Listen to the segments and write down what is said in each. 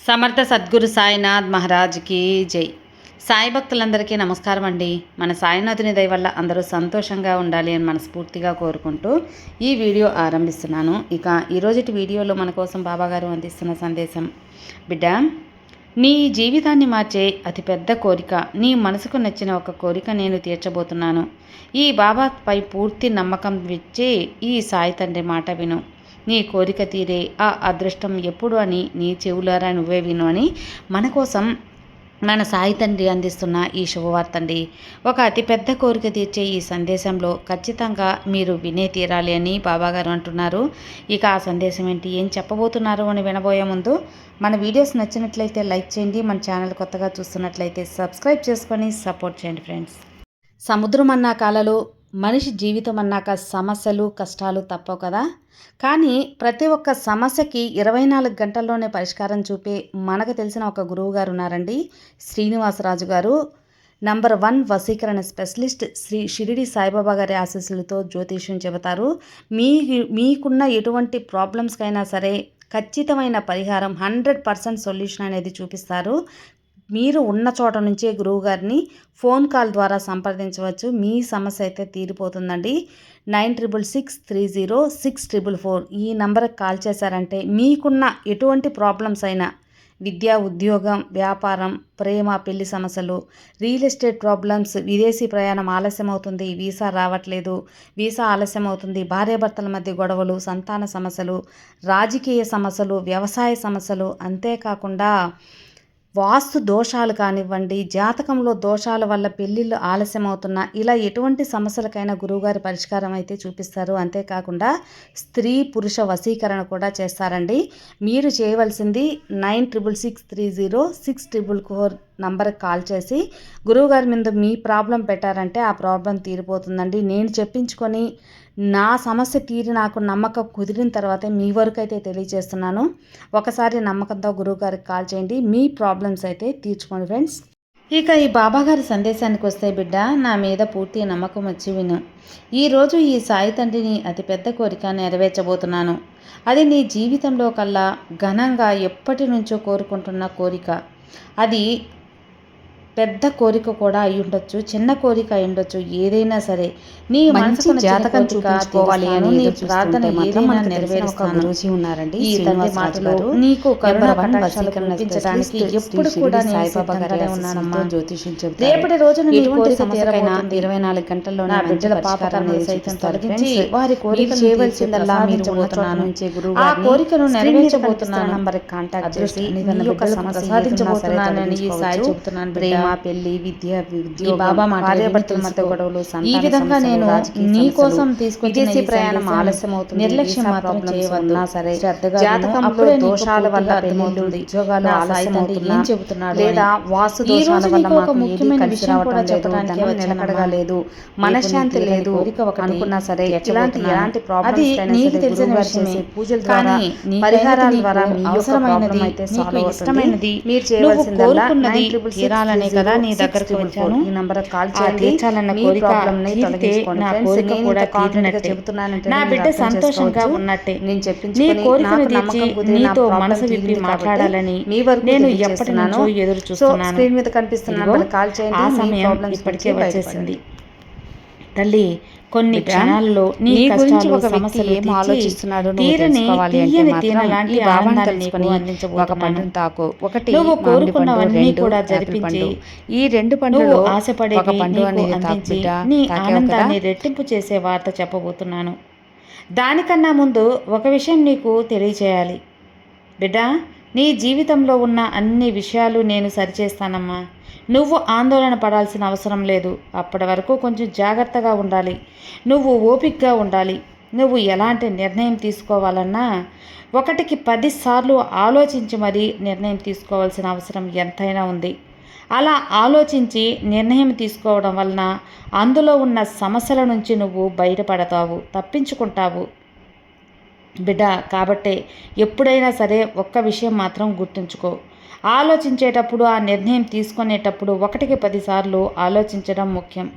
సమర్థ సద్గురు సాయినాథ్ మహారాజ్కి జై. సాయి భక్తులందరికీ నమస్కారం అండి. మన సాయినాథుని దయ వల్ల అందరూ సంతోషంగా ఉండాలి అని మనస్ఫూర్తిగా కోరుకుంటూ ఈ వీడియో ఆరంభిస్తున్నాను. ఇక ఈరోజుటి వీడియోలో మన కోసం బాబాగారు అందిస్తున్న సందేశం: బిడ్డ, నీ జీవితాన్ని మార్చే అతిపెద్ద కోరిక, నీ మనసుకు నచ్చిన ఒక కోరిక నేను తీర్చబోతున్నాను. ఈ బాబాపై పూర్తి నమ్మకం ఇచ్చి ఈ సాయి తండ్రి మాట విను. నీ కోరిక తీరే ఆ అదృష్టం ఎప్పుడు అని నీ చెవులారా నువ్వే విను అని మన కోసం మన సాయి తండ్రి అందిస్తున్న ఈ శుభవార్త అండి. ఒక అతిపెద్ద కోరిక తీర్చే ఈ సందేశంలో ఖచ్చితంగా మీరు వినే తీరాలి అని బాబాగారు అంటున్నారు. ఇక ఆ సందేశం ఏంటి, ఏం చెప్పబోతున్నారు అని వినబోయే ముందు మన వీడియోస్ నచ్చినట్లయితే లైక్ చేయండి. మన ఛానల్ కొత్తగా చూస్తున్నట్లయితే సబ్స్క్రైబ్ చేసుకొని సపోర్ట్ చేయండి ఫ్రెండ్స్. సముద్రం అన్నా కాలలో మనిషి జీవితం అన్నాక సమస్యలు కష్టాలు తప్పవు కదా. కానీ ప్రతి ఒక్క సమస్యకి 24 గంటల్లోనే పరిష్కారం చూపే మనకు తెలిసిన ఒక గురువు గారు ఉన్నారండి, శ్రీనివాసరాజు గారు. నంబర్ 1 వశీకరణ స్పెషలిస్ట్. శ్రీ షిరిడి సాయిబాబా గారి ఆశీస్సులతో జ్యోతిష్యం చెబుతారు. మీకున్న ఎటువంటి ప్రాబ్లమ్స్కైనా సరే ఖచ్చితమైన పరిహారం 100% సొల్యూషన్ అనేది చూపిస్తారు. మీరు ఉన్న చోట నుంచే గురువుగారిని ఫోన్ కాల్ ద్వారా సంప్రదించవచ్చు. మీ సమస్య అయితే తీరిపోతుందండి. 96630644 ఈ నంబర్కి కాల్ చేశారంటే మీకున్న ఎటువంటి ప్రాబ్లమ్స్ అయినా, విద్య, ఉద్యోగం, వ్యాపారం, ప్రేమ, పెళ్లి సమస్యలు, రియల్ ఎస్టేట్ ప్రాబ్లమ్స్, విదేశీ ప్రయాణం ఆలస్యం అవుతుంది, వీసా రావట్లేదు, వీసా ఆలస్యం అవుతుంది, భార్యాభర్తల మధ్య గొడవలు, సంతాన సమస్యలు, రాజకీయ సమస్యలు, వ్యవసాయ సమస్యలు, అంతేకాకుండా వాస్తు దోషాలు కానివ్వండి, జాతకంలో దోషాల వల్ల పెళ్ళిళ్ళు ఆలస్యం అవుతున్నా, ఇలా ఎటువంటి సమస్యలకైనా గురువుగారి పరిష్కారం అయితే చూపిస్తారు. అంతేకాకుండా స్త్రీ పురుష వశీకరణ కూడా చేస్తారండి. మీరు చేయవలసింది 96630644 నంబర్కి కాల్ చేసి గురువుగారి మీద మీ ప్రాబ్లం పెట్టారంటే ఆ ప్రాబ్లం తీరిపోతుందండి. నేను చెప్పించుకొని నా సమస్య తీరి నాకు నమ్మకం కుదిరిన తర్వాతే మీ వరకు అయితే తెలియజేస్తున్నాను. ఒకసారి నమ్మకంతో గురువుగారికి కాల్ చేయండి, మీ ప్రాబ్లమ్స్ అయితే తీర్చుకోండి ఫ్రెండ్స్. ఇక ఈ బాబాగారి సందేశానికి వస్తే, బిడ్డ, నా మీద పూర్తి నమ్మకం వచ్చి విను. ఈరోజు ఈ సాయి తండ్రిని అతిపెద్ద కోరిక నెరవేర్చబోతున్నాను. అది నీ జీవితంలో కల్లా ఘనంగా ఎప్పటి నుంచో కోరుకుంటున్న కోరిక. అది పెద్ద కోరిక కూడా అయి ఉండొచ్చు, చిన్న కోరిక అయి ఉండొచ్చు, ఏదైనా సరే నీ మనసుకు జాతకం చూపించుకోవాలి అని నీ ప్రార్థన ఏదైనా నెరవేరుస్తాను ఉన్నారండి. ఈ తండ్రి మాటలు నీకు కరుణ కటాక్షాలు కల్పించడానికి ఎప్పుడు కూడా సాయిబాబా గారే ఉన్నానమ్మా. జ్యోతిష్యం చెబుతారు. రేపటి రోజున నీ కోరిక తీరబోతుంది. 24 గంటల్లో నా బిడ్డల పాపాలను సైతం తొలగించి వారి కోరిక చేయవలసిందల్లా మీరు ఉన్నచోట ఆ కోరికను నెరవేర్చబోతున్నాను. నంబర్ కాంటాక్ట్ చేసి ప్రసాదించబోతున్నానని ఈ సాయి చెబుతున్నాను. ప్రేమ, పెళ్లి, విద్య, బాబా భార్యాభర్తల మధ్య గొడవలు, ఈ విధంగా నేను నీ కోసం తీసుకొచ్చిన ప్రయాణం ఆలస్యం అవుతుంది, నిర్లక్ష్యం మాత్రం చేయవద్దు. సరే, జాతకంలో దోషాల వల్ల పెళ్లిళ్ళు, ఉద్యోగాలు ఆలస్యం అవుతుంది ఏం చెబుతున్నాడు, లేదా వాస్తు దోషాల వల్ల మాకు ముఖ్యమైన విషయం కూడా చెప్పడానికి నిలకడగా లేదు, మనశ్శాంతి లేదు అనుకున్నా సరే, ఎలాంటి ప్రాబ్లమ్స్ నీకు తెలిసిన విషయమే. పూజల ద్వారా, పరిహారాల ద్వారా అవసరమైనది, నీకు ఇష్టమైనది, మీరు చేయవలసిందల్లా తీరాలనే కదా నీ దగ్గరకు వచ్చాను. ఈ నంబర్ కాల్ చేయండి. తీర్చాలన్న కోరిక తీరితే నా కోరిక కూడా తీరినట్టే, నా బిడ్డ సంతోషంగా ఉన్నట్టే. నేను చెప్పించి నీ కోరికను తీర్చి నీతో మనసు విప్పి మాట్లాడాలని నేను ఎప్పటి నుంచో ఎదురు చూస్తున్నాను. స్క్రీన్ మీద కనిపిస్తున్న కాల్ చేయండి. ఆ సమయం ఇప్పటికే వచ్చేసింది. తల్లి, కొన్ని క్షణాల్లో నీ గురించి ఒక వ్యక్తి ఏం ఆలోచిస్తున్నాడు తీయని తీయలాంటి ఆనందాన్ని ఒక పండును తాకు. ఒకటి నువ్వు కోరుకున్నవన్నీ కూడా జరిపించి ఈ 2 పండులు ఆశపడే ఒక పండు అనేది అందించి నీ ఆనందాన్ని రెట్టింపు చేసే వార్త చెప్పబోతున్నాను. దానికన్నా ముందు ఒక విషయం నీకు తెలియచేయాలి. బిడ్డ, నీ జీవితంలో ఉన్న అన్ని విషయాలు నేను సరిచేస్తానమ్మా. నువ్వు ఆందోళన పడాల్సిన అవసరం లేదు. అప్పటి వరకు కొంచెం జాగ్రత్తగా ఉండాలి. నువ్వు ఓపికగా ఉండాలి. నువ్వు ఎలాంటి నిర్ణయం తీసుకోవాలన్నా 1కి 10 సార్లు ఆలోచించి మరీ నిర్ణయం తీసుకోవాల్సిన అవసరం ఎంతైనా ఉంది. అలా ఆలోచించి నిర్ణయం తీసుకోవడం వలన అందులో ఉన్న సమస్యల నుంచి నువ్వు బయటపడతావు, తప్పించుకుంటావు బిడ్డ. కాబట్టే ఎప్పుడైనా సరే ఒక్క విషయం మాత్రం గుర్తుంచుకో. ఆలోచించేటప్పుడు, ఆ నిర్ణయం తీసుకునేటప్పుడు 1కి 10 సార్లు ఆలోచించడం ముఖ్యం.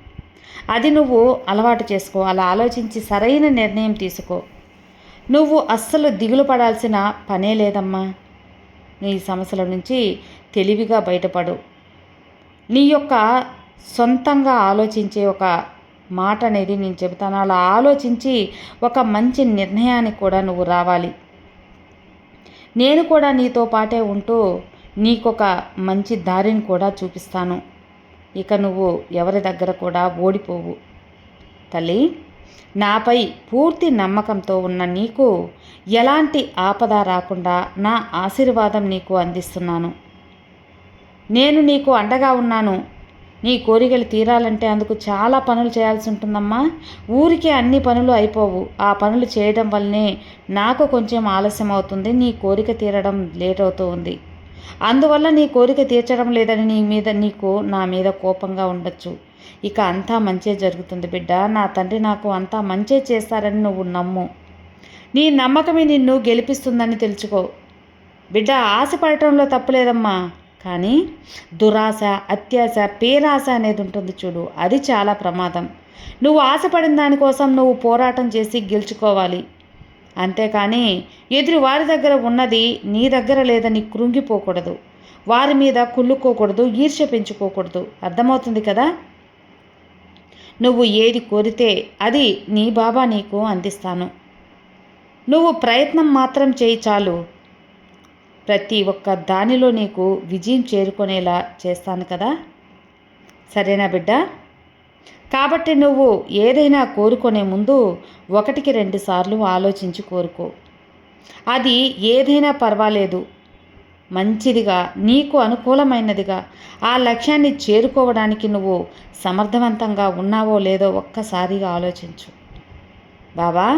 అది నువ్వు అలవాటు చేసుకో. అలా ఆలోచించి సరైన నిర్ణయం తీసుకో. నువ్వు అస్సలు దిగులు పడాల్సిన పనే లేదమ్మా. నీ సమస్యల నుంచి తెలివిగా బయటపడు. నీ యొక్క సొంతంగా ఆలోచించే ఒక మాట అనేది నేను చెబుతాను. అలా ఆలోచించి ఒక మంచి నిర్ణయానికి కూడా నువ్వు రావాలి. నేను కూడా నీతో పాటే ఉంటూ నీకొక మంచి దారిని కూడా చూపిస్తాను. ఇక నువ్వు ఎవరి దగ్గర కూడా ఓడిపోవు. తల్లి, నాపై పూర్తి నమ్మకంతో ఉన్న నీకు ఎలాంటి ఆపద రాకుండా నా ఆశీర్వాదం నీకు అందిస్తున్నాను. నేను నీకు అండగా ఉన్నాను. నీ కోరికలు తీరాలంటే అందుకు చాలా పనులు చేయాల్సి ఉంటుందమ్మా. ఊరికే అన్ని పనులు అయిపోవు. ఆ పనులు చేయడం వల్లనే నాకు కొంచెం ఆలస్యం అవుతుంది. నీ కోరిక తీరడం లేట్ అవుతూ ఉంది. అందువల్ల నీ కోరిక తీర్చడం లేదని నీకు నా మీద కోపంగా ఉండొచ్చు. ఇక అంతా మంచే జరుగుతుంది బిడ్డ. నా తండ్రి నాకు అంతా మంచే చేస్తారని నువ్వు నమ్ము. నీ నమ్మకమే నిన్ను గెలిపిస్తుందని తెలుసుకో. బిడ్డ, ఆశపడటంలో తప్పులేదమ్మా. కానీ దురాశ, అత్యాశ, పేరాశ అనేది ఉంటుంది చూడు, అది చాలా ప్రమాదం. నువ్వు ఆశపడిన దానికోసం నువ్వు పోరాటం చేసి గెలుచుకోవాలి. అంతేకాని ఎదురు వారి దగ్గర ఉన్నది నీ దగ్గర లేదని కృంగిపోకూడదు. వారి మీద కుళ్ళుకోకూడదు, ఈర్ష్య పెంచుకోకూడదు. అర్థమవుతుంది కదా? నువ్వు ఏది కోరితే అది నీ బాబా నీకు అందిస్తాను. నువ్వు ప్రయత్నం మాత్రం చేయి చాలు. ప్రతి ఒక్క దానిలో నీకు విజయం చేరుకునేలా చేస్తాను కదా. సరేనా బిడ్డ? కాబట్టి నువ్వు ఏదైనా కోరుకునే ముందు 1-2 సార్లు ఆలోచించి కోరుకో. అది ఏదైనా పర్వాలేదు, మంచిదిగా, నీకు అనుకూలమైనదిగా, ఆ లక్ష్యాన్ని చేరుకోవడానికి నువ్వు సమర్థవంతంగా ఉన్నావో లేదో ఒక్కసారిగా ఆలోచించు. బాబా,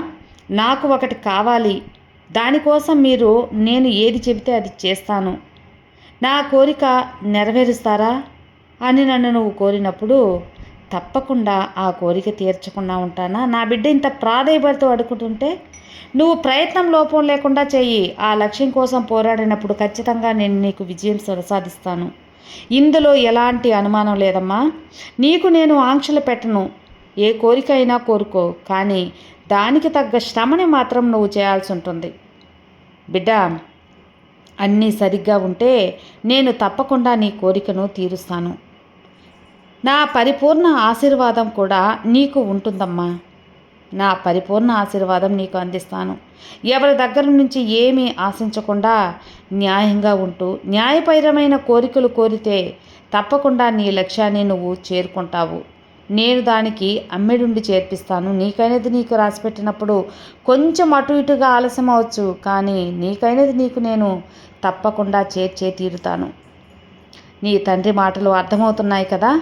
నాకు ఒకటి కావాలి, దానికోసం నేను ఏది చెబితే అది చేస్తాను, నా కోరిక నెరవేరుస్తారా అని నన్ను నువ్వు కోరినప్పుడు తప్పకుండా ఆ కోరిక తీర్చకుండా ఉంటానా? నా బిడ్డ ఇంత ప్రాధేయపడుతూ అడుగుతుంటే నువ్వు ప్రయత్నం లోపం లేకుండా చెయ్యి. ఆ లక్ష్యం కోసం పోరాడినప్పుడు ఖచ్చితంగా నేను నీకు విజయం సాధిస్తాను. ఇందులో ఎలాంటి అనుమానం లేదమ్మా. నీకు నేను ఆంక్షలు పెట్టను. ఏ కోరిక అయినా కోరుకో, కానీ దానికి తగ్గ శ్రమని మాత్రం నువ్వు చేయాల్సి ఉంటుంది. బిడ్డ, అన్నీ సరిగ్గా ఉంటే నేను తప్పకుండా నీ కోరికను తీరుస్తాను. నా పరిపూర్ణ ఆశీర్వాదం కూడా నీకు ఉంటుందమ్మా. నా పరిపూర్ణ ఆశీర్వాదం నీకు అందిస్తాను. ఎవరి దగ్గర నుంచి ఏమీ ఆశించకుండా న్యాయంగా ఉంటూ న్యాయపరమైన కోరికలు కోరితే తప్పకుండా నీ లక్ష్యాన్ని నువ్వు చేరుకుంటావు. నేను దానికి అమ్మెడుండి చేర్పిస్తాను. నీకైనది నీకు రాసిపెట్టినప్పుడు కొంచెం అటు ఇటుగా ఆలస్యం అవచ్చు, కానీ నీకైనది నీకు నేను తప్పకుండా చేర్చే తీరుతాను. నీ తండ్రి మాటలు అర్థమవుతున్నాయి కదా?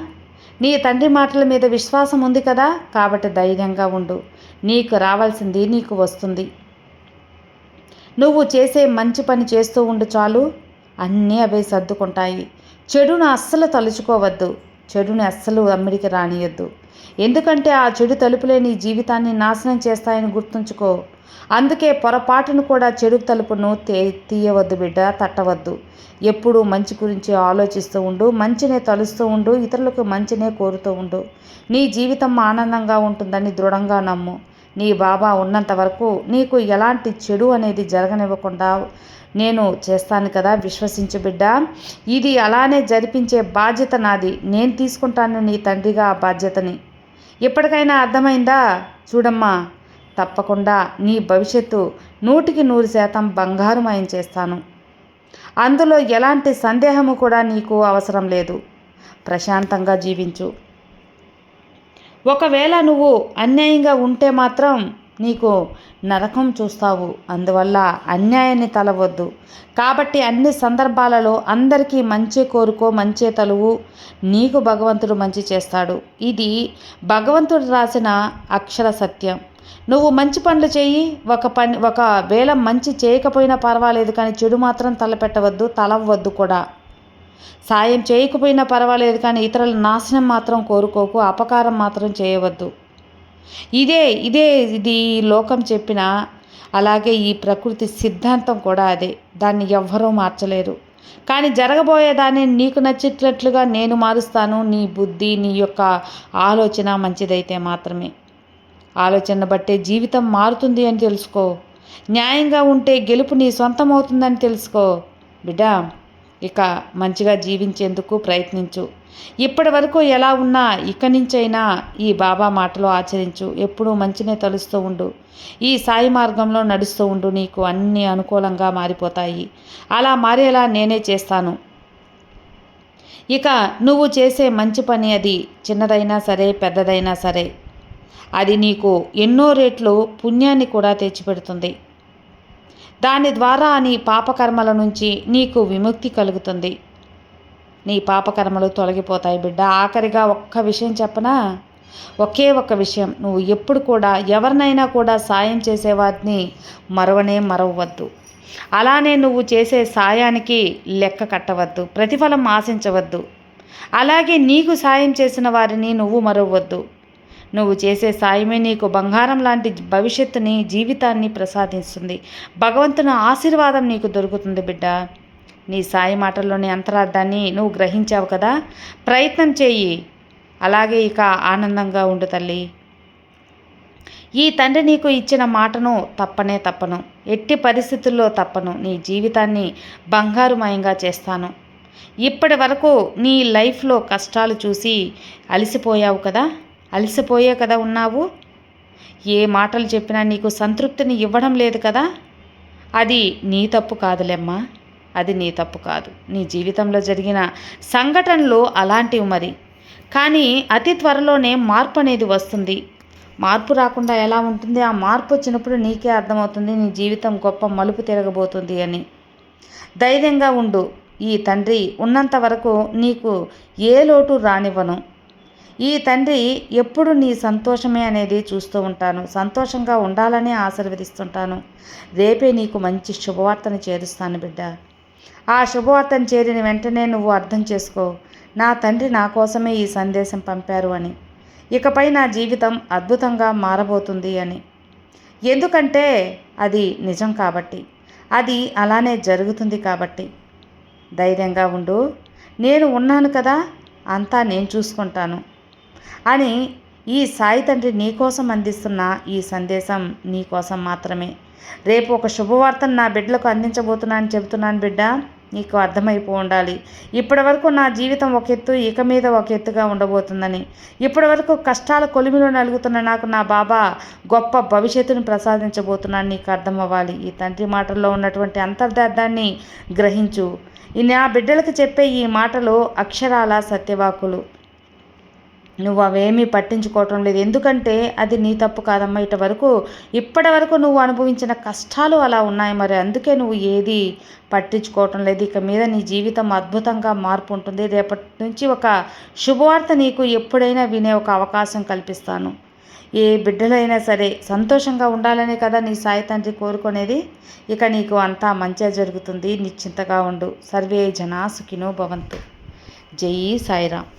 నీ తండ్రి మాటల మీద విశ్వాసం ఉంది కదా? కాబట్టి ధైర్యంగా ఉండు. నీకు రావాల్సింది నీకు వస్తుంది. నువ్వు చేసే మంచి పని చేస్తూ ఉండు చాలు, అన్నీ అవే సర్దుకుంటాయి. చెడును అస్సలు తలుచుకోవద్దు. చెడుని అస్సలు అమ్మిడికి రానియద్దు. ఎందుకంటే ఆ చెడు తలుపులే నీ జీవితాన్ని నాశనం చేస్తాయని గుర్తుంచుకో. అందుకే పొరపాటును కూడా చెడు తలుపును తీయవద్దు బిడ్డ, తట్టవద్దు. ఎప్పుడూ మంచి గురించి ఆలోచిస్తూ ఉండు, మంచినే తలుస్తూ ఉండు, ఇతరులకు మంచినే కోరుతూ ఉండు. నీ జీవితం ఆనందంగా ఉంటుందని దృఢంగా నమ్ము. నీ బాబా ఉన్నంత వరకు నీకు ఎలాంటి చెడు అనేది జరగనివ్వకుండా నేను చేస్తాను కదా. విశ్వసించు బిడ్డ. ఇది అలానే జరిపించే బాధ్యత నాది. నేను తీసుకుంటాను నీ తండ్రిగా ఆ బాధ్యతని. ఎప్పటికైనా అర్థమైందా? చూడమ్మా, తప్పకుండా నీ భవిష్యత్తు 100% బంగారుమయం చేస్తాను. అందులో ఎలాంటి సందేహము కూడా నీకు అవసరం లేదు. ప్రశాంతంగా జీవించు. ఒకవేళ నువ్వు అన్యాయంగా ఉంటే మాత్రం నీకు నరకం చూస్తావు. అందువల్ల అన్యాయాన్ని తలవద్దు. కాబట్టి అన్ని సందర్భాలలో అందరికీ మంచి కోరుకో, మంచే తలువు. నీకు భగవంతుడు మంచి చేస్తాడు. ఇది భగవంతుడు రాసిన అక్షర సత్యం. నువ్వు మంచి పనులు చేయి. ఒకవేళ మంచి చేయకపోయినా పర్వాలేదు, కానీ చెడు మాత్రం తలపెట్టవద్దు, తలవద్దు కూడా. సాయం చేయకపోయినా పర్వాలేదు, కానీ ఇతరుల నాశనం మాత్రం కోరుకోకు, అపకారం మాత్రం చేయవద్దు. ఇది లోకం చెప్పిన, అలాగే ఈ ప్రకృతి సిద్ధాంతం కూడా అదే. దాన్ని ఎవ్వరూ మార్చలేరు. కానీ జరగబోయేదాన్ని నీకు నచ్చేటట్లుగా నేను మారుస్తాను. నీ బుద్ధి, నీ యొక్క ఆలోచన మంచిదైతే మాత్రమే. ఆలోచన బట్టే జీవితం మారుతుంది అని తెలుసుకో. న్యాయంగా ఉంటే గెలుపు నీ సొంతం అవుతుందని తెలుసుకో. బిడ్డ, ఇక మంచిగా జీవించేందుకు ప్రయత్నించు. ఇప్పటి వరకు ఎలా ఉన్నా ఇక నుంచైనా ఈ బాబా మాటలు ఆచరించు. ఎప్పుడూ మంచినే తలుస్తూ ఉండు. ఈ సాయి మార్గంలో నడుస్తూ ఉండు. నీకు అన్నీ అనుకూలంగా మారిపోతాయి. అలా మారేలా నేనే చేస్తాను. ఇక నువ్వు చేసే మంచి పని, అది చిన్నదైనా సరే పెద్దదైనా సరే, అది నీకు ఎన్నో రెట్లు పుణ్యాన్ని కూడా తెచ్చిపెడుతుంది. దాని ద్వారా నీ పాపకర్మల నుంచి నీకు విముక్తి కలుగుతుంది. నీ పాపకర్మలు తొలగిపోతాయి బిడ్డ. ఆఖరిగా ఒక్క విషయం చెప్పనా? ఒకే ఒక్క విషయం, నువ్వు ఎప్పుడు కూడా ఎవరినైనా కూడా సాయం చేసేవారిని మరవవద్దు. అలానే నువ్వు చేసే సాయానికి లెక్క కట్టవద్దు, ప్రతిఫలం ఆశించవద్దు. అలాగే నీకు సాయం చేసిన వారిని నువ్వు మరవవద్దు. నువ్వు చేసే సాయమే నీకు బంగారం లాంటి భవిష్యత్తుని, జీవితాన్ని ప్రసాదిస్తుంది. భగవంతుని ఆశీర్వాదం నీకు దొరుకుతుంది బిడ్డ. నీ సాయి మాటల్లోని అంతరార్థాన్ని నువ్వు గ్రహించావు కదా. ప్రయత్నం చేయి. అలాగే ఇక ఆనందంగా ఉండు తల్లి. ఈ తండ్రి నీకు ఇచ్చిన మాటను తప్పను. ఎట్టి పరిస్థితుల్లో తప్పను. నీ జీవితాన్ని బంగారుమయంగా చేస్తాను. ఇప్పటి వరకు నీ లైఫ్లో కష్టాలు చూసి అలసిపోయే కదా ఉన్నావు. ఏ మాటలు చెప్పినా నీకు సంతృప్తిని ఇవ్వడం లేదు కదా. అది నీ తప్పు కాదులేమ్మా. అది నీ తప్పు కాదు. నీ జీవితంలో జరిగిన సంఘటనలు అలాంటివి మరి. కానీ అతి త్వరలోనే మార్పు అనేది వస్తుంది. మార్పు రాకుండా ఎలా ఉంటుంది? ఆ మార్పు వచ్చినప్పుడు నీకే అర్థమవుతుంది నీ జీవితం గొప్ప మలుపు తిరగబోతుంది అని. ధైర్యంగా ఉండు. ఈ తండ్రి ఉన్నంత వరకు నీకు ఏ లోటు రానివ్వను. ఈ తండ్రి ఎప్పుడు నీ సంతోషమే అనేది చూస్తూ ఉంటాను. సంతోషంగా ఉండాలని ఆశీర్వదిస్తుంటాను. రేపే నీకు మంచి శుభవార్తను చేరుస్తాను బిడ్డ. ఆ శుభవార్తను చేరిన వెంటనే నువ్వు అర్థం చేసుకో, నా తండ్రి నా కోసమే ఈ సందేశం పంపారు అని. ఇకపై నా జీవితం అద్భుతంగా మారబోతుంది అని. ఎందుకంటే అది నిజం కాబట్టి, అది అలానే జరుగుతుంది కాబట్టి. ధైర్యంగా ఉండు. నేను ఉన్నాను కదా, అంతా నేను చూసుకుంటాను అని ఈ సాయి తండ్రి నీకోసం అందిస్తున్న ఈ సందేశం నీకోసం మాత్రమే. రేపు ఒక శుభవార్తను నా బిడ్డలకు అందించబోతున్నానని చెబుతున్నాను బిడ్డ. నీకు అర్థమైపో ఉండాలి. ఇప్పటి వరకు నా జీవితం ఒక ఎత్తు, ఇక మీద ఒక ఎత్తుగా ఉండబోతుందని. ఇప్పటి వరకు కష్టాల కొలిమిలో నలుగుతున్న నాకు నా బాబా గొప్ప భవిష్యత్తును ప్రసాదించబోతున్నాను. నీకు అర్థం అవ్వాలి. ఈ తండ్రి మాటల్లో ఉన్నటువంటి అంతర్ధార్థాన్ని గ్రహించు. నా బిడ్డలకు చెప్పే ఈ మాటలు అక్షరాల సత్యవాకులు. నువ్వు అవేమీ పట్టించుకోవటం లేదు. ఎందుకంటే అది నీ తప్పు కాదమ్మా. ఇప్పటి వరకు నువ్వు అనుభవించిన కష్టాలు అలా ఉన్నాయి మరి. అందుకే నువ్వు ఏది పట్టించుకోవటం లేదు. ఇక మీద నీ జీవితం అద్భుతంగా మార్పు ఉంటుంది. రేపటి నుంచి ఒక శుభవార్త నీకు ఎప్పుడైనా వినే ఒక అవకాశం కల్పిస్తాను. ఏ బిడ్డలైనా సరే సంతోషంగా ఉండాలనే కదా నీ సాయి తండ్రి కోరుకునేది. ఇక నీకు అంతా మంచిగా జరుగుతుంది. నిశ్చింతగా ఉండు. సర్వే జనా సుఖినో భవంతు. జై సాయిరామ్.